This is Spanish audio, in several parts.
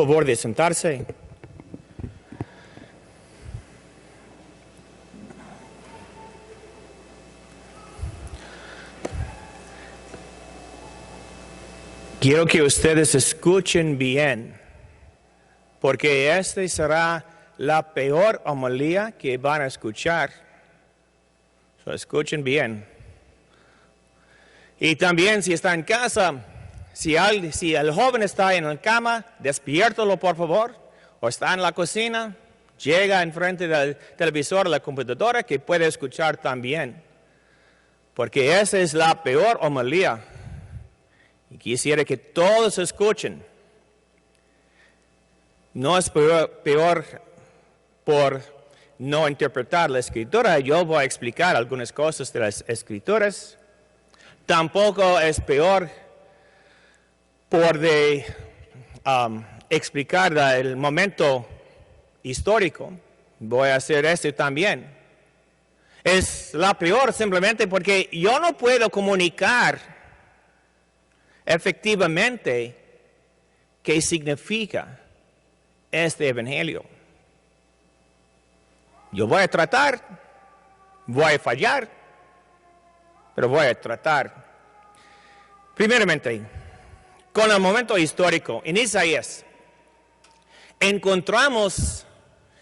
favor de sentarse. Quiero que ustedes escuchen bien, porque esta será la peor homilía que van a escuchar. Escuchen bien. Y también si está en casa, si el joven está en la cama, despiértalo por favor. O está en la cocina, llega enfrente del televisor o la computadora que puede escuchar también. Porque esa es la peor homilía. Y quisiera que todos escuchen. No es peor por no interpretar la Escritura. Yo voy a explicar algunas cosas de las Escrituras. Tampoco es peor por explicar el momento histórico. Voy a hacer eso también. Es la peor simplemente porque yo no puedo comunicar efectivamente qué significa este evangelio. Yo voy a tratar, voy a fallar, pero voy a tratar. Primeramente, con el momento histórico, en Isaías, encontramos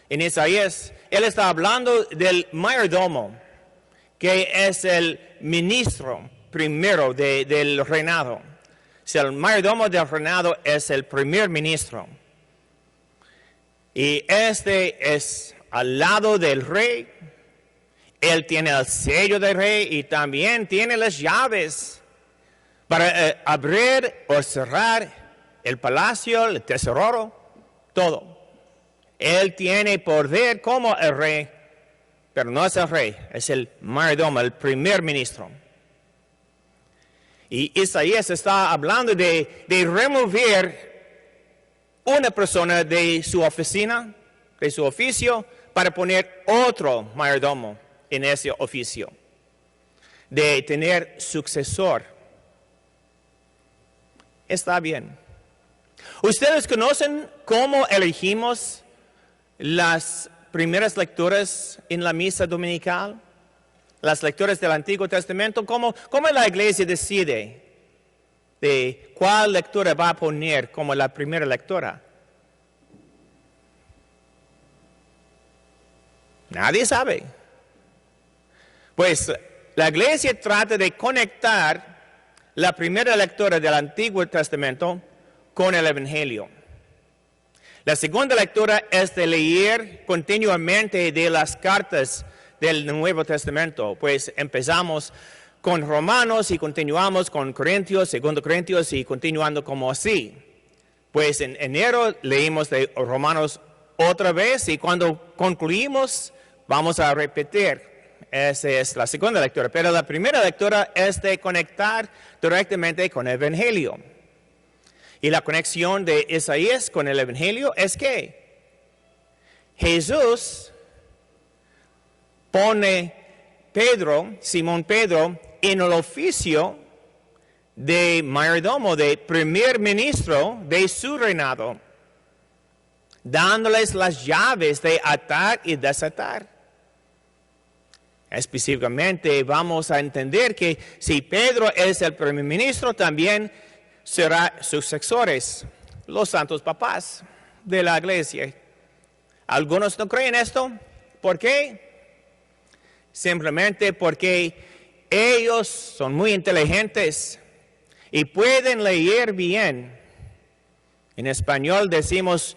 en Isaías, él está hablando del mayordomo, que es el ministro primero del reinado. Si el mayordomo del reinado es el primer ministro. Y este es al lado del rey. Él tiene el sello del rey y también tiene las llaves para abrir o cerrar el palacio, el tesoro, todo. Él tiene poder como el rey, pero no es el rey, es el mayordomo, el primer ministro. Y Isaías está hablando de remover una persona de su oficina, de su oficio, para poner otro mayordomo en ese oficio. De tener sucesor. Está bien. ¿Ustedes conocen cómo elegimos las primeras lecturas en la misa dominical? Las lecturas del Antiguo Testamento, ¿cómo la iglesia decide de cuál lectura va a poner como la primera lectura? Nadie sabe. Pues la iglesia trata de conectar la primera lectura del Antiguo Testamento con el Evangelio. La segunda lectura es de leer continuamente de las cartas del Nuevo Testamento, pues empezamos con Romanos y continuamos con Corintios, 2 Corintios y continuando como así. Pues en enero leímos de Romanos otra vez y cuando concluimos vamos a repetir. Esa es la segunda lectura, pero la primera lectura es de conectar directamente con el Evangelio. Y la conexión de Isaías con el Evangelio es que Jesús pone Simón Pedro, en el oficio de mayordomo, de primer ministro de su reinado, dándoles las llaves de atar y desatar. Específicamente vamos a entender que si Pedro es el primer ministro, también serán sucesores, los santos papás de la iglesia. Algunos no creen esto. ¿Por qué? Simplemente porque ellos son muy inteligentes y pueden leer bien. En español decimos,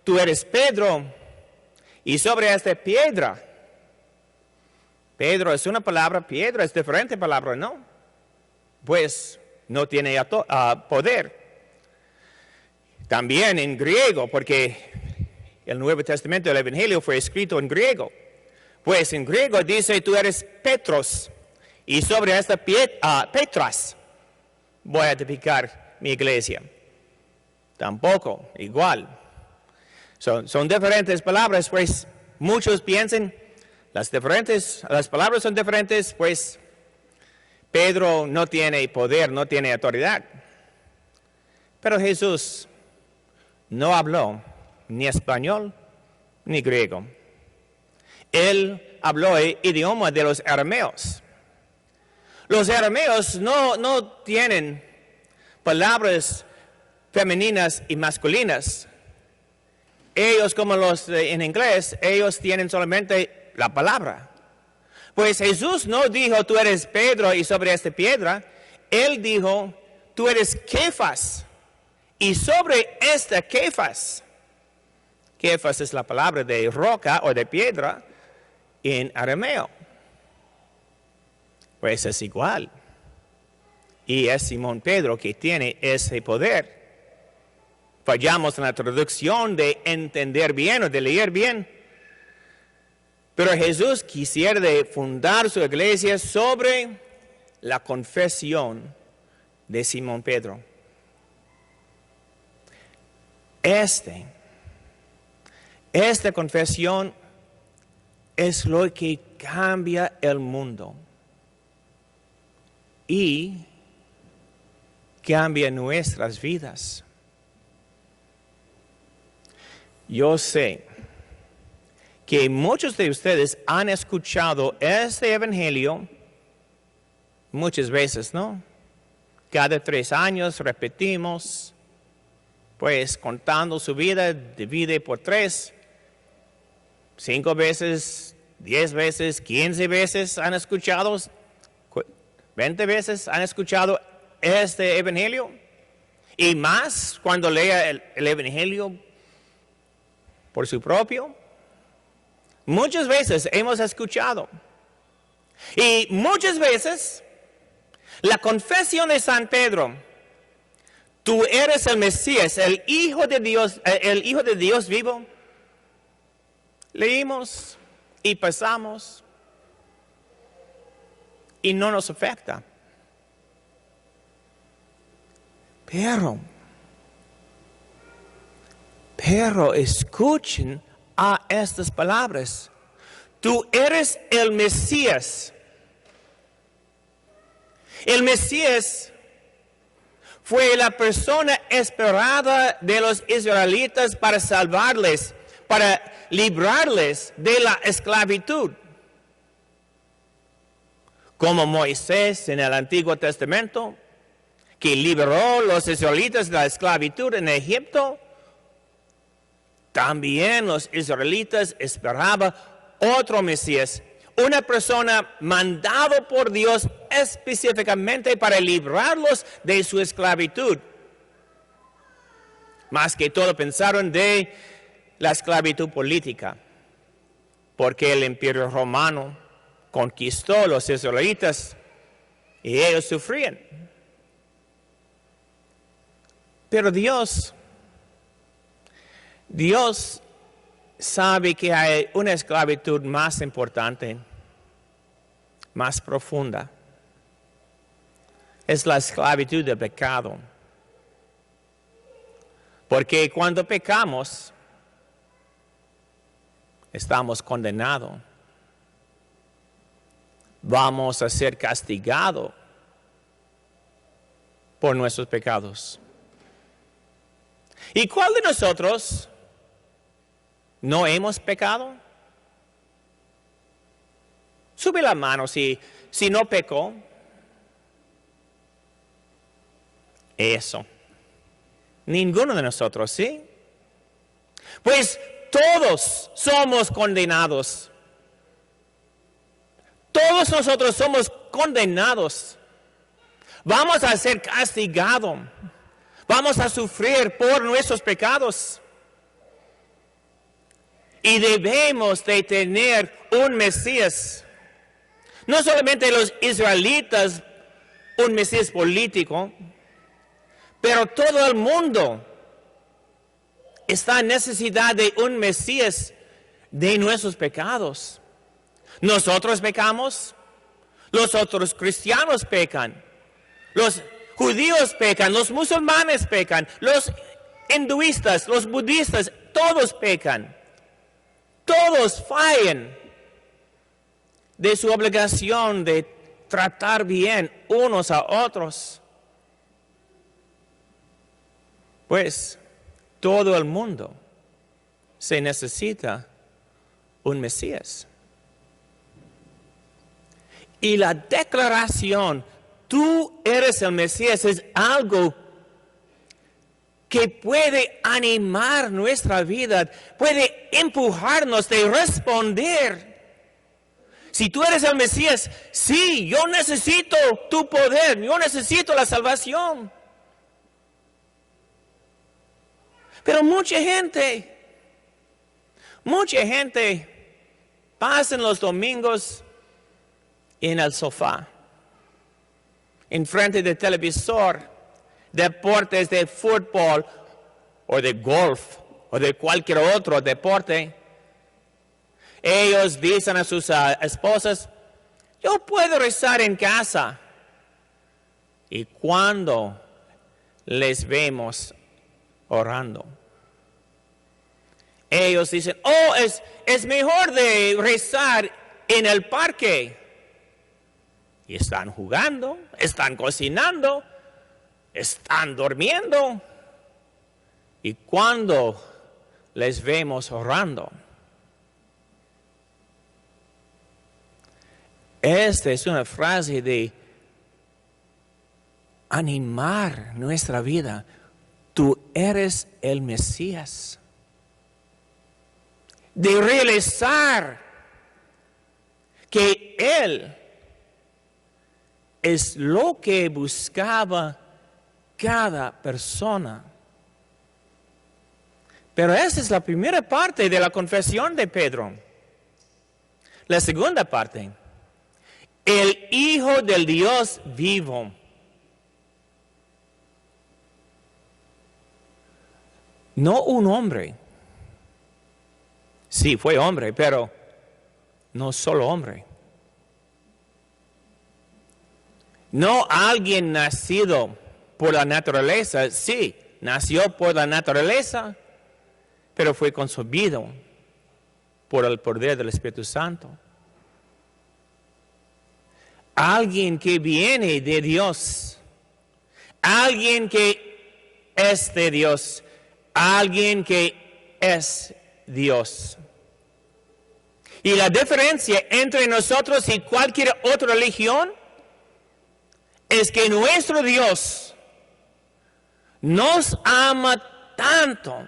tú eres Pedro, y sobre esta piedra. Pedro es una palabra, piedra es diferente palabra, ¿no? Pues no tiene poder. También en griego, porque el Nuevo Testamento, el Evangelio fue escrito en griego. Pues en griego dice, tú eres Petros, y sobre esta Petras voy a edificar mi iglesia. Tampoco, igual. Son diferentes palabras, pues muchos piensan, las palabras son diferentes, pues Pedro no tiene poder, no tiene autoridad. Pero Jesús no habló ni español ni griego. Él habló el idioma de los arameos. Los arameos no tienen palabras femeninas y masculinas. Ellos, como los en inglés, ellos tienen solamente la palabra. Pues Jesús no dijo, tú eres Pedro y sobre esta piedra. Él dijo, tú eres Kefas. Y sobre esta Kefas. Kefas es la palabra de roca o de piedra en arameo. Pues es igual. Y es Simón Pedro que tiene ese poder. Fallamos en la traducción de entender bien o de leer bien. Pero Jesús quisiera fundar su iglesia sobre la confesión de Simón Pedro. Esta confesión es lo que cambia el mundo y cambia nuestras vidas. Yo sé que muchos de ustedes han escuchado este evangelio muchas veces, ¿no? Cada 3 años repetimos, pues contando su vida, divide por 3, 5 veces, 10 veces, 15 veces han escuchado, 20 veces han escuchado este evangelio. Y más cuando lea el evangelio por su propio. Muchas veces hemos escuchado. Y muchas veces la confesión de San Pedro, tú eres el Mesías, el Hijo de Dios vivo. Leímos y pasamos y no nos afecta. Pero escuchen a estas palabras. Tú eres el Mesías. El Mesías fue la persona esperada de los israelitas para salvarles, para librarles de la esclavitud. Como Moisés en el Antiguo Testamento, que liberó a los israelitas de la esclavitud en Egipto, también los israelitas esperaban otro Mesías, una persona mandado por Dios específicamente para librarlos de su esclavitud. Más que todo pensaron de la esclavitud política, porque el imperio romano conquistó a los israelitas y ellos sufrían. Pero Dios sabe que hay una esclavitud más importante, más profunda. Es la esclavitud del pecado. Porque cuando pecamos, estamos condenados. Vamos a ser castigados por nuestros pecados. ¿Y cuál de nosotros no hemos pecado? Sube la mano si no pecó. Eso. Ninguno de nosotros, ¿sí? Pues todos somos condenados. Todos nosotros somos condenados. Vamos a ser castigados. Vamos a sufrir por nuestros pecados. Y debemos de tener un Mesías. No solamente los israelitas, un Mesías político, pero todo el mundo está en necesidad de un Mesías de nuestros pecados. Nosotros pecamos, los otros cristianos pecan, los judíos pecan, los musulmanes pecan, los hinduistas, los budistas, todos pecan. Todos fallan de su obligación de tratar bien unos a otros. Pues todo el mundo se necesita un Mesías. Y la declaración, tú eres el Mesías, es algo que puede animar nuestra vida, puede empujarnos de responder. Si tú eres el Mesías, sí, yo necesito tu poder, yo necesito la salvación. Pero mucha gente pasa los domingos en el sofá, enfrente del televisor, deportes de fútbol o de golf o de cualquier otro deporte. Ellos dicen a sus esposas, yo puedo rezar en casa. Y cuando les vemos orando, ellos dicen, oh, es mejor de rezar en el parque. Y están jugando, están cocinando, están durmiendo. Y cuando les vemos orando, esta es una frase de animar nuestra vida. Tú eres el Mesías. De realizar que Él es lo que buscaba cada persona. Pero esa es la primera parte de la confesión de Pedro. La segunda parte, el Hijo del Dios vivo. No un hombre. Sí, fue hombre, pero no solo hombre. No alguien nacido por la naturaleza, sí, nació por la naturaleza, pero fue concebido por el poder del Espíritu Santo. Alguien que viene de Dios, alguien que es de Dios, alguien que es Dios. Y la diferencia entre nosotros y cualquier otra religión es que nuestro Dios nos ama tanto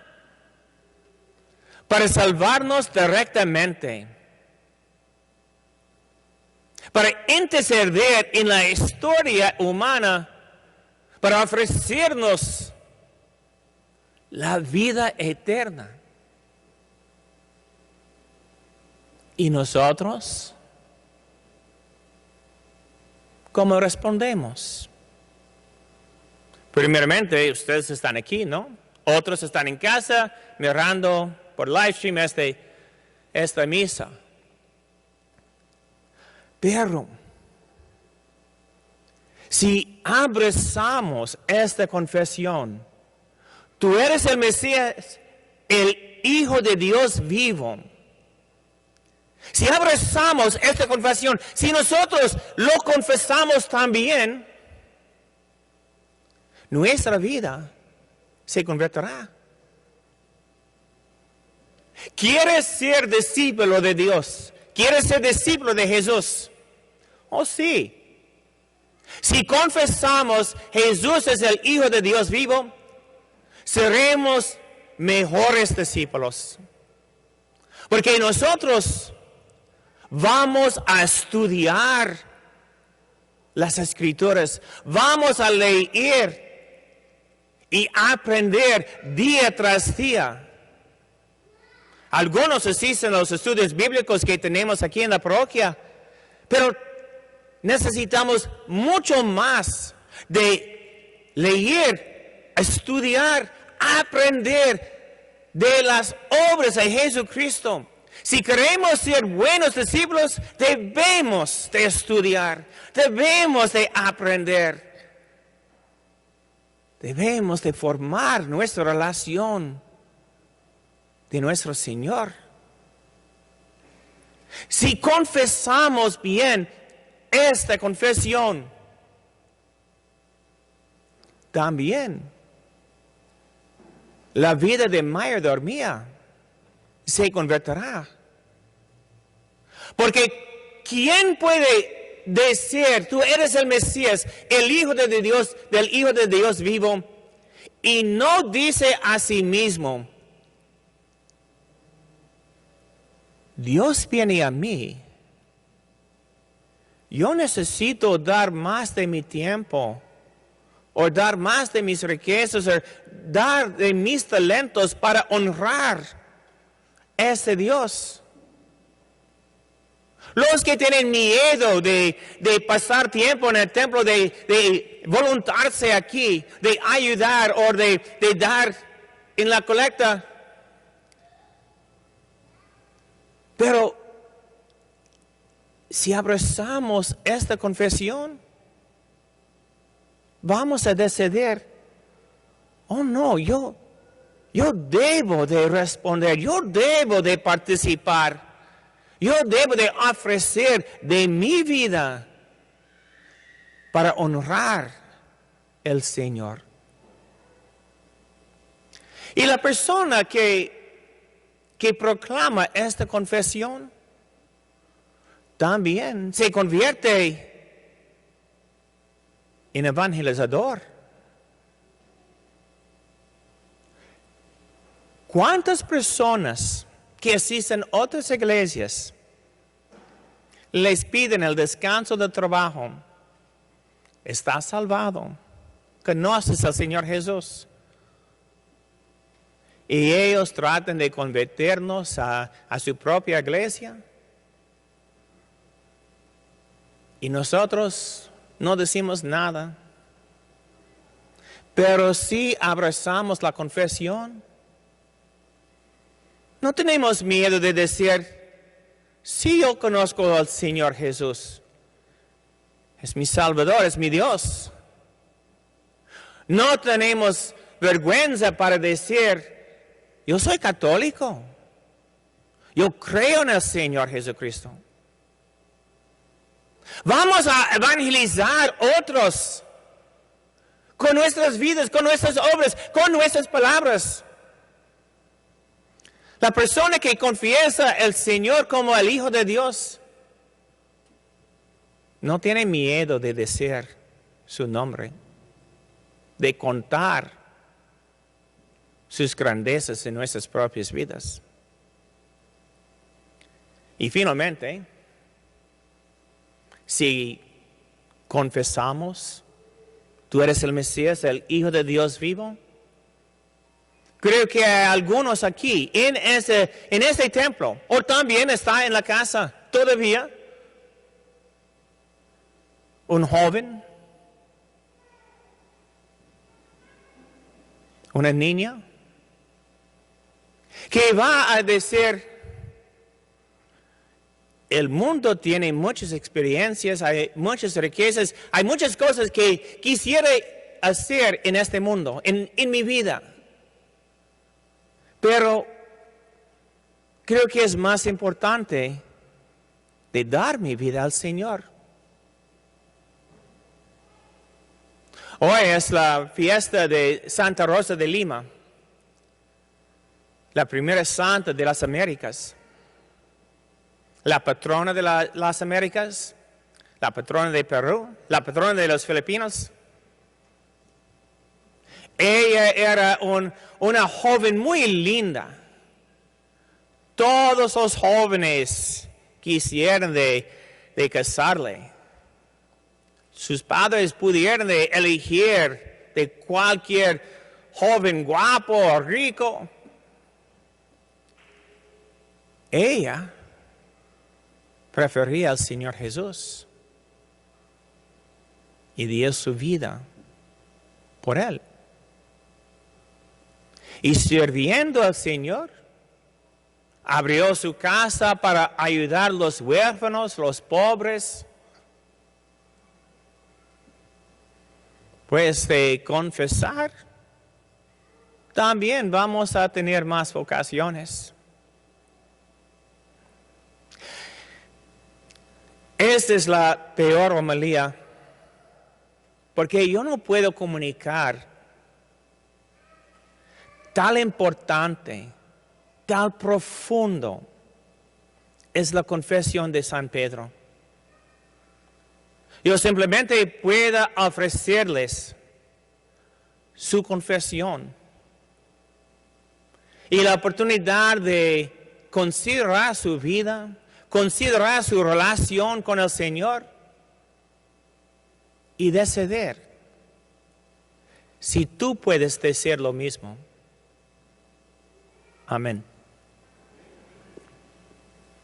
para salvarnos directamente, para interceder en la historia humana, para ofrecernos la vida eterna. ¿Y nosotros? ¿Cómo respondemos? Primeramente, ustedes están aquí, ¿no? Otros están en casa mirando por live stream esta misa. Pero, si abrazamos esta confesión, tú eres el Mesías, el Hijo de Dios vivo. Si abrazamos esta confesión, si nosotros lo confesamos también, nuestra vida se convertirá. ¿Quieres ser discípulo de Dios? ¿Quieres ser discípulo de Jesús? Oh, sí. Si confesamos Jesús es el Hijo de Dios vivo, seremos mejores discípulos. Porque nosotros vamos a estudiar las Escrituras, vamos a leer y aprender día tras día. Algunos asisten a los estudios bíblicos que tenemos aquí en la parroquia, pero necesitamos mucho más de leer, estudiar, aprender de las obras de Jesucristo. Si queremos ser buenos discípulos, debemos de estudiar, debemos de aprender, debemos de formar nuestra relación de nuestro Señor. Si confesamos bien esta confesión, también la vida de mayordomía se convertirá. Porque ¿quién puede decir, tú eres el Mesías, el Hijo de Dios, del Hijo de Dios vivo, y no dice a sí mismo, Dios viene a mí, yo necesito dar más de mi tiempo, o dar más de mis riquezas, o dar de mis talentos para honrar a ese Dios? Los que tienen miedo de pasar tiempo en el templo, de voluntarse aquí, de ayudar o de dar en la colecta. Pero si abrazamos esta confesión, vamos a decidir, oh no, yo debo de responder, yo debo de participar. Yo debo de ofrecer de mi vida para honrar al Señor. Y la persona que proclama esta confesión también se convierte en evangelizador. ¿Cuántas personas que asisten a otras iglesias les piden el descanso del trabajo? ¿Estás salvado? ¿Conoces al Señor Jesús? Y ellos tratan de convertirnos a su propia iglesia. Y nosotros no decimos nada. Pero si abrazamos la confesión, no tenemos miedo de decir, sí, yo conozco al Señor Jesús. Es mi Salvador, es mi Dios. No tenemos vergüenza para decir, yo soy católico. Yo creo en el Señor Jesucristo. Vamos a evangelizar otros con nuestras vidas, con nuestras obras, con nuestras palabras. La persona que confiesa al Señor como el Hijo de Dios no tiene miedo de decir su nombre, de contar sus grandezas en nuestras propias vidas. Y finalmente, si confesamos, tú eres el Mesías, el Hijo de Dios vivo, creo que hay algunos aquí en este templo, o también está en la casa todavía, un joven, una niña, que va a decir, el mundo tiene muchas experiencias, hay muchas riquezas, hay muchas cosas que quisiera hacer en este mundo, en mi vida. Pero creo que es más importante de dar mi vida al Señor. Hoy es la fiesta de Santa Rosa de Lima, la primera santa de las Américas, la patrona de las Américas, la patrona de Perú, la patrona de los Filipinos. Ella era una joven muy linda. Todos los jóvenes quisieron de casarle. Sus padres pudieron de elegir de cualquier joven guapo o rico. Ella prefería al Señor Jesús y dio su vida por Él. Y sirviendo al Señor, abrió su casa para ayudar a los huérfanos, los pobres. Pues de confesar, también vamos a tener más vocaciones. Esta es la peor homilía, porque yo no puedo comunicar tal importante, tal profundo es la confesión de San Pedro. Yo simplemente puedo ofrecerles su confesión y la oportunidad de considerar su vida, considerar su relación con el Señor y decidir si tú puedes decir lo mismo. Amén.